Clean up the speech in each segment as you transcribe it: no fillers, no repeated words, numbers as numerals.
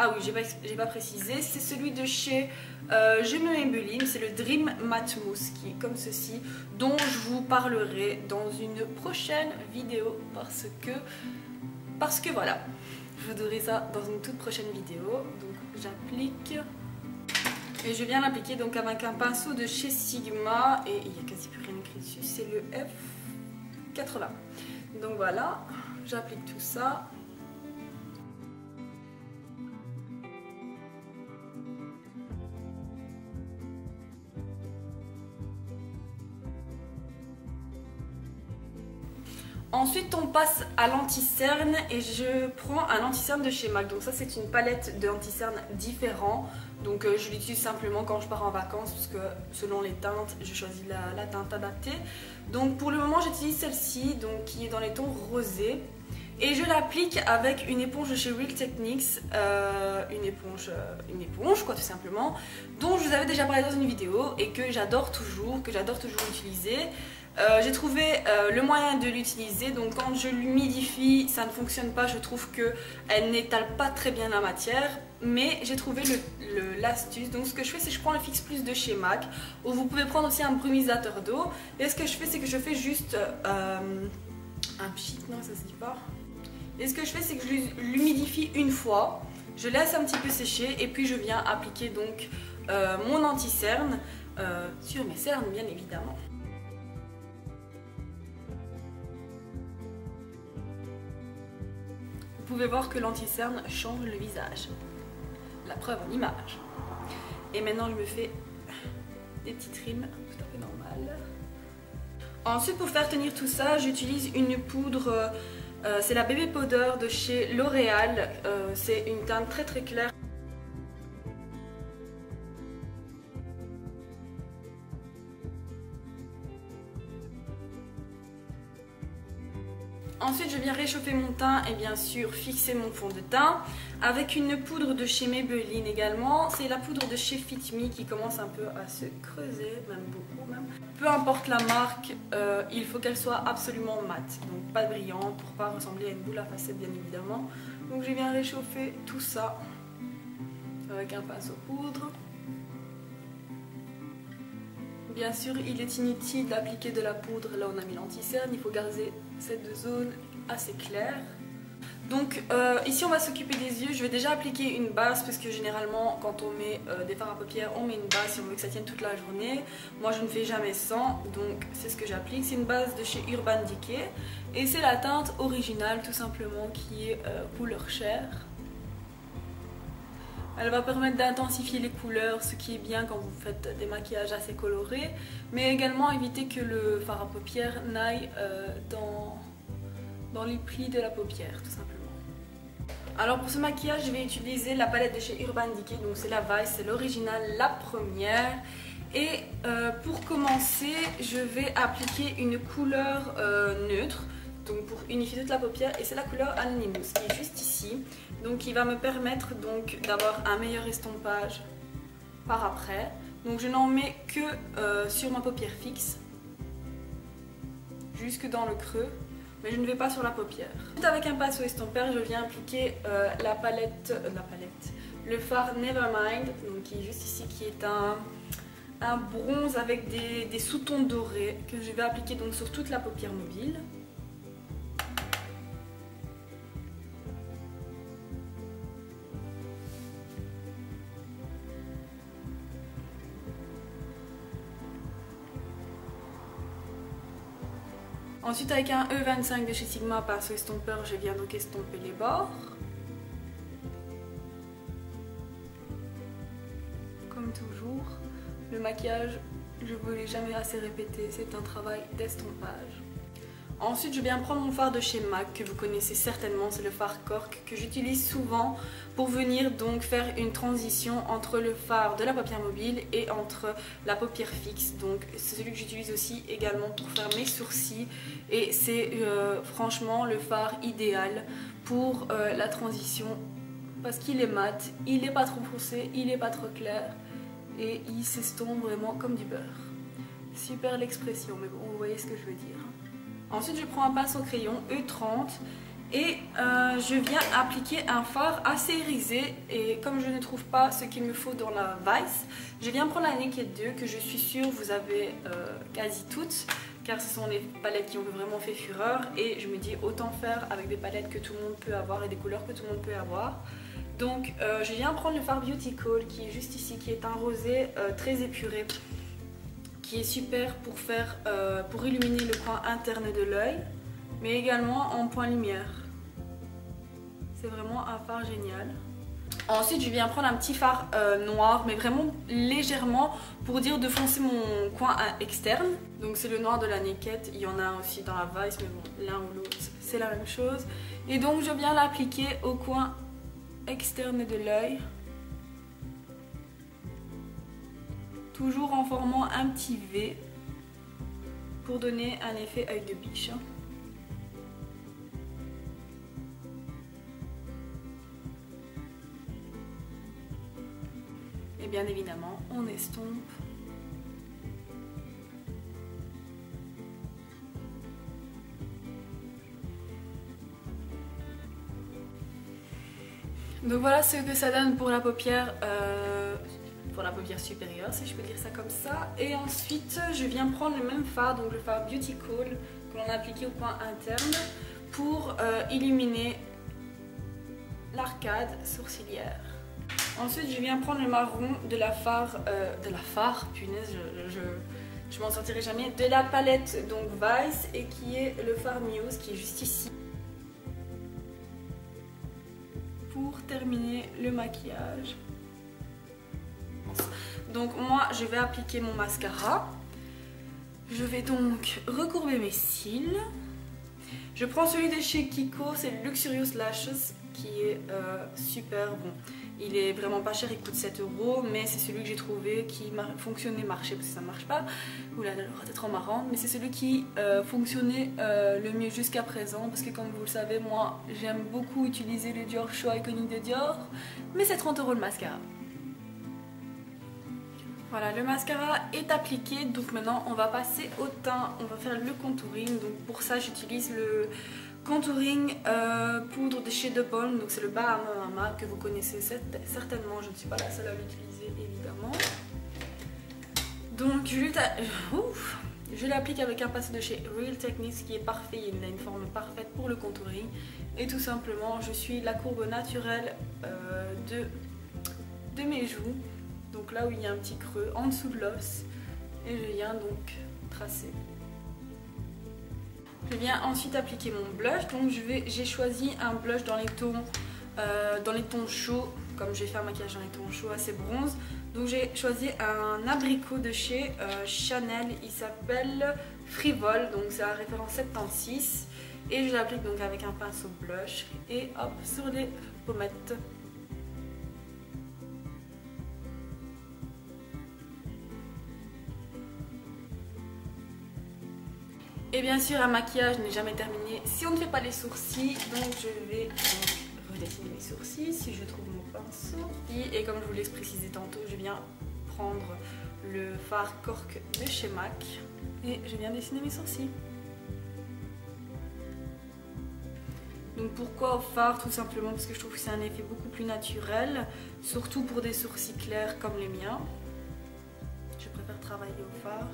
Ah oui, j'ai pas précisé, c'est celui de chez Maybelline, c'est le Dream Matte Mousse qui est comme ceci, dont je vous parlerai dans une prochaine vidéo parce que voilà, je vous donnerai ça dans une toute prochaine vidéo. Donc j'applique et je viens l'appliquer donc avec un pinceau de chez Sigma et il n'y a quasi plus rien écrit dessus, c'est le F80. Donc voilà, j'applique tout ça. Ensuite on passe à l'anti-cerne et je prends un anti-cerne de chez MAC. Donc ça c'est une palette de anti-cerne différents. Donc je l'utilise simplement quand je pars en vacances parce que selon les teintes je choisis la teinte adaptée. Donc pour le moment j'utilise celle-ci donc qui est dans les tons rosés. Et je l'applique avec une éponge de chez Real Techniques, une éponge quoi tout simplement, dont je vous avais déjà parlé dans une vidéo et que j'adore toujours utiliser. J'ai trouvé le moyen de l'utiliser, donc quand je l'humidifie ça ne fonctionne pas, je trouve qu'elle n'étale pas très bien la matière, mais j'ai trouvé l'astuce. Donc ce que je fais c'est que je prends le Fix Plus de chez MAC, ou vous pouvez prendre aussi un brumisateur d'eau, et ce que je fais c'est que je fais juste un pchit, non ça se dit pas. Et ce que je fais c'est que je l'humidifie une fois, je laisse un petit peu sécher et puis je viens appliquer donc mon anti-cerne sur mes cernes bien évidemment. Vous pouvez voir que l'anti-cerne change le visage. La preuve en image. Et maintenant je me fais des petites rimes tout à fait normales. Ensuite pour faire tenir tout ça j'utilise une poudre. C'est la Baby Powder de chez L'Oréal, c'est une teinte très très claire. Ensuite je viens réchauffer mon teint et bien sûr fixer mon fond de teint avec une poudre de chez Maybelline également. C'est la poudre de chez Fit Me qui commence un peu à se creuser, même beaucoup même. Peu importe la marque, il faut qu'elle soit absolument mate, donc pas brillante pour pas ressembler à une boule à facettes bien évidemment. Donc je viens réchauffer tout ça avec un pinceau poudre. Bien sûr, il est inutile d'appliquer de la poudre là où on a mis l'anti-cerne, il faut garder cette zone assez claire. Donc ici on va s'occuper des yeux, je vais déjà appliquer une base parce que généralement quand on met des fards à paupières on met une base si on veut que ça tienne toute la journée. Moi je ne fais jamais sans, donc c'est ce que j'applique. C'est une base de chez Urban Decay et c'est la teinte originale tout simplement qui est couleur chair. Elle va permettre d'intensifier les couleurs, ce qui est bien quand vous faites des maquillages assez colorés, mais également éviter que le fard à paupières n'aille dans les plis de la paupière, tout simplement. Alors pour ce maquillage, je vais utiliser la palette de chez Urban Decay, donc c'est la Vice, c'est l'original, la première. Et pour commencer, je vais appliquer une couleur neutre. Donc pour unifier toute la paupière, et c'est la couleur Anonymous qui est juste ici, donc qui va me permettre donc d'avoir un meilleur estompage par après. Donc je n'en mets que sur ma paupière fixe, jusque dans le creux, mais je ne vais pas sur la paupière. Ensuite avec un pinceau estompeur, je viens appliquer le fard Nevermind, donc qui est juste ici, qui est un bronze avec des sous-tons dorés que je vais appliquer donc sur toute la paupière mobile. Ensuite avec un E25 de chez Sigma pinceau estompeur, je viens donc estomper les bords. Comme toujours, le maquillage, je ne vous l'ai jamais assez répété, c'est un travail d'estompage. Ensuite je viens prendre mon fard de chez MAC que vous connaissez certainement, c'est le fard Cork que j'utilise souvent pour venir donc faire une transition entre le fard de la paupière mobile et entre la paupière fixe. Donc c'est celui que j'utilise aussi également pour faire mes sourcils et c'est franchement le fard idéal pour la transition parce qu'il est mat, il n'est pas trop foncé, il n'est pas trop clair et il s'estompe vraiment comme du beurre. Super l'expression, mais bon, vous voyez ce que je veux dire. Ensuite je prends un pinceau crayon E30 Et je viens appliquer un fard assez irisé. Et comme je ne trouve pas ce qu'il me faut dans la Vice, je viens prendre la Naked 2 que je suis sûre vous avez quasi toutes, car ce sont les palettes qui ont vraiment fait fureur. Et je me dis autant faire avec des palettes que tout le monde peut avoir et des couleurs que tout le monde peut avoir. Donc je viens prendre le fard Beauty Call qui est juste ici, qui est un rosé très épuré, qui est super pour faire, pour illuminer le coin interne de l'œil, mais également en point lumière. C'est vraiment un fard génial. Ensuite, je viens prendre un petit fard noir, mais vraiment légèrement, pour dire de foncer mon coin externe. Donc c'est le noir de la Naked, il y en a aussi dans la Vice, mais bon, l'un ou l'autre, c'est la même chose. Et donc je viens l'appliquer au coin externe de l'œil. Toujours en formant un petit V, pour donner un effet œil de biche. Et bien évidemment, on estompe. Donc voilà ce que ça donne pour la paupière supérieure, si je peux dire ça comme ça. Et ensuite, je viens prendre le même fard, donc le fard Beauty Call, que l'on a appliqué au coin interne, pour illuminer l'arcade sourcilière. Ensuite, je viens prendre le marron de la fard, punaise, je m'en sortirai jamais, de la palette donc Vice, et qui est le fard Muse, qui est juste ici, pour terminer le maquillage. Donc moi, je vais appliquer mon mascara. Je vais donc recourber mes cils. Je prends celui de chez Kiko, c'est le Luxurious Lashes, qui est super bon. Il est vraiment pas cher, il coûte 7 €, mais c'est celui que j'ai trouvé qui fonctionnait, marchait, parce que ça marche pas. Oula, c'est trop marrant, mais c'est celui qui fonctionnait le mieux jusqu'à présent, parce que comme vous le savez, moi j'aime beaucoup utiliser le Dior Show Iconic de Dior, mais c'est 30 € le mascara. Voilà, le mascara est appliqué, donc maintenant on va passer au teint, on va faire le contouring. Donc pour ça j'utilise le contouring poudre de chez The Balm, donc c'est le Bahama Mama que vous connaissez certainement, je ne suis pas la seule à l'utiliser évidemment. Donc je l'applique avec un pinceau de chez Real Techniques qui est parfait, il a une forme parfaite pour le contouring. Et tout simplement je suis la courbe naturelle de mes joues. Donc là où il y a un petit creux en dessous de l'os, et je viens donc tracer. Je viens ensuite appliquer mon blush. Donc j'ai choisi un blush dans les tons chauds, comme je vais faire un maquillage dans les tons chauds assez bronze. Donc j'ai choisi un abricot de chez Chanel, il s'appelle Frivole, donc c'est la référence 76. Et je l'applique donc avec un pinceau blush et hop sur les pommettes. Et bien sûr, un maquillage n'est jamais terminé si on ne fait pas les sourcils. Donc je vais redessiner mes sourcils si je trouve mon pinceau. Et comme je vous l'ai précisé tantôt, je viens prendre le fard Cork de chez MAC et je viens dessiner mes sourcils. Donc pourquoi au fard? Tout simplement parce que je trouve que c'est un effet beaucoup plus naturel, surtout pour des sourcils clairs comme les miens. Je préfère travailler au fard.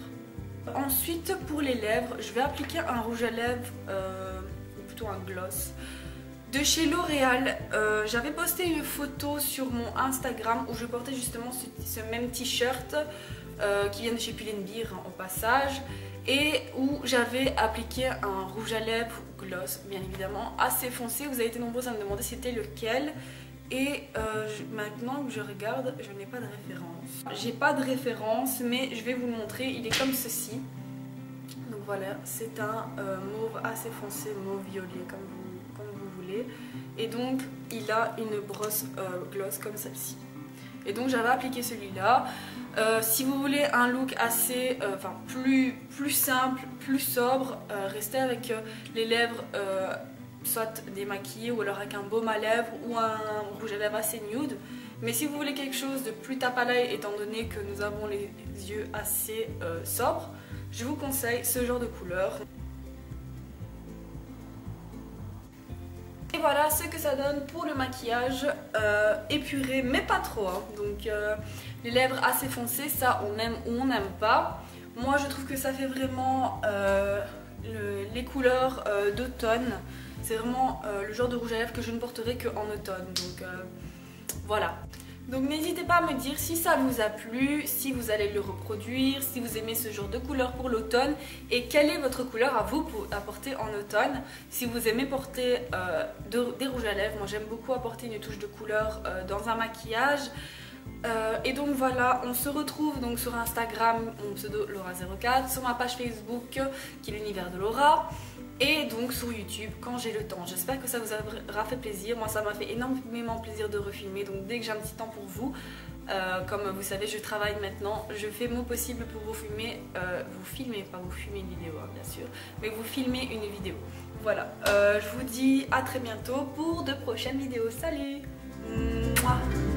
Ensuite, pour les lèvres, je vais appliquer un rouge à lèvres, ou plutôt un gloss, de chez L'Oréal. J'avais posté une photo sur mon Instagram où je portais justement ce même t-shirt qui vient de chez Pull&Bear au passage, et où j'avais appliqué un rouge à lèvres gloss, bien évidemment, assez foncé. Vous avez été nombreux à me demander c'était lequel. Et maintenant que je regarde, je n'ai pas de référence. J'ai pas de référence, mais je vais vous le montrer. Il est comme ceci. Donc voilà, c'est un mauve assez foncé, mauve violet, comme vous voulez. Et donc, il a une brosse gloss comme celle-ci. Et donc, j'avais appliqué celui-là. Si vous voulez un look assez, plus simple, plus sobre, restez avec les lèvres soit démaquillé ou alors avec un baume à lèvres ou un rouge à lèvres assez nude. Mais si vous voulez quelque chose de plus tape à l'œil, étant donné que nous avons les yeux assez sobres, je vous conseille ce genre de couleur. Et voilà ce que ça donne pour le maquillage épuré, mais pas trop, hein. Donc les lèvres assez foncées, ça on aime ou on n'aime pas. Moi je trouve que ça fait vraiment les couleurs d'automne. C'est vraiment le genre de rouge à lèvres que je ne porterai qu'en automne. Donc voilà. Donc n'hésitez pas à me dire si ça vous a plu, si vous allez le reproduire, si vous aimez ce genre de couleur pour l'automne et quelle est votre couleur à vous pour apporter en automne. Si vous aimez porter des rouges à lèvres, moi j'aime beaucoup apporter une touche de couleur dans un maquillage. Et donc voilà, on se retrouve donc sur Instagram, mon pseudo Laura04, sur ma page Facebook qui est l'univers de Laura. Et donc sur YouTube quand j'ai le temps. J'espère que ça vous aura fait plaisir. Moi ça m'a fait énormément plaisir de refilmer. Donc dès que j'ai un petit temps pour vous, comme vous savez je travaille maintenant, je fais mon possible pour vous filmer, pas vous filmer une vidéo hein, bien sûr, mais vous filmer une vidéo. Voilà, je vous dis à très bientôt pour de prochaines vidéos. Salut. Mouah.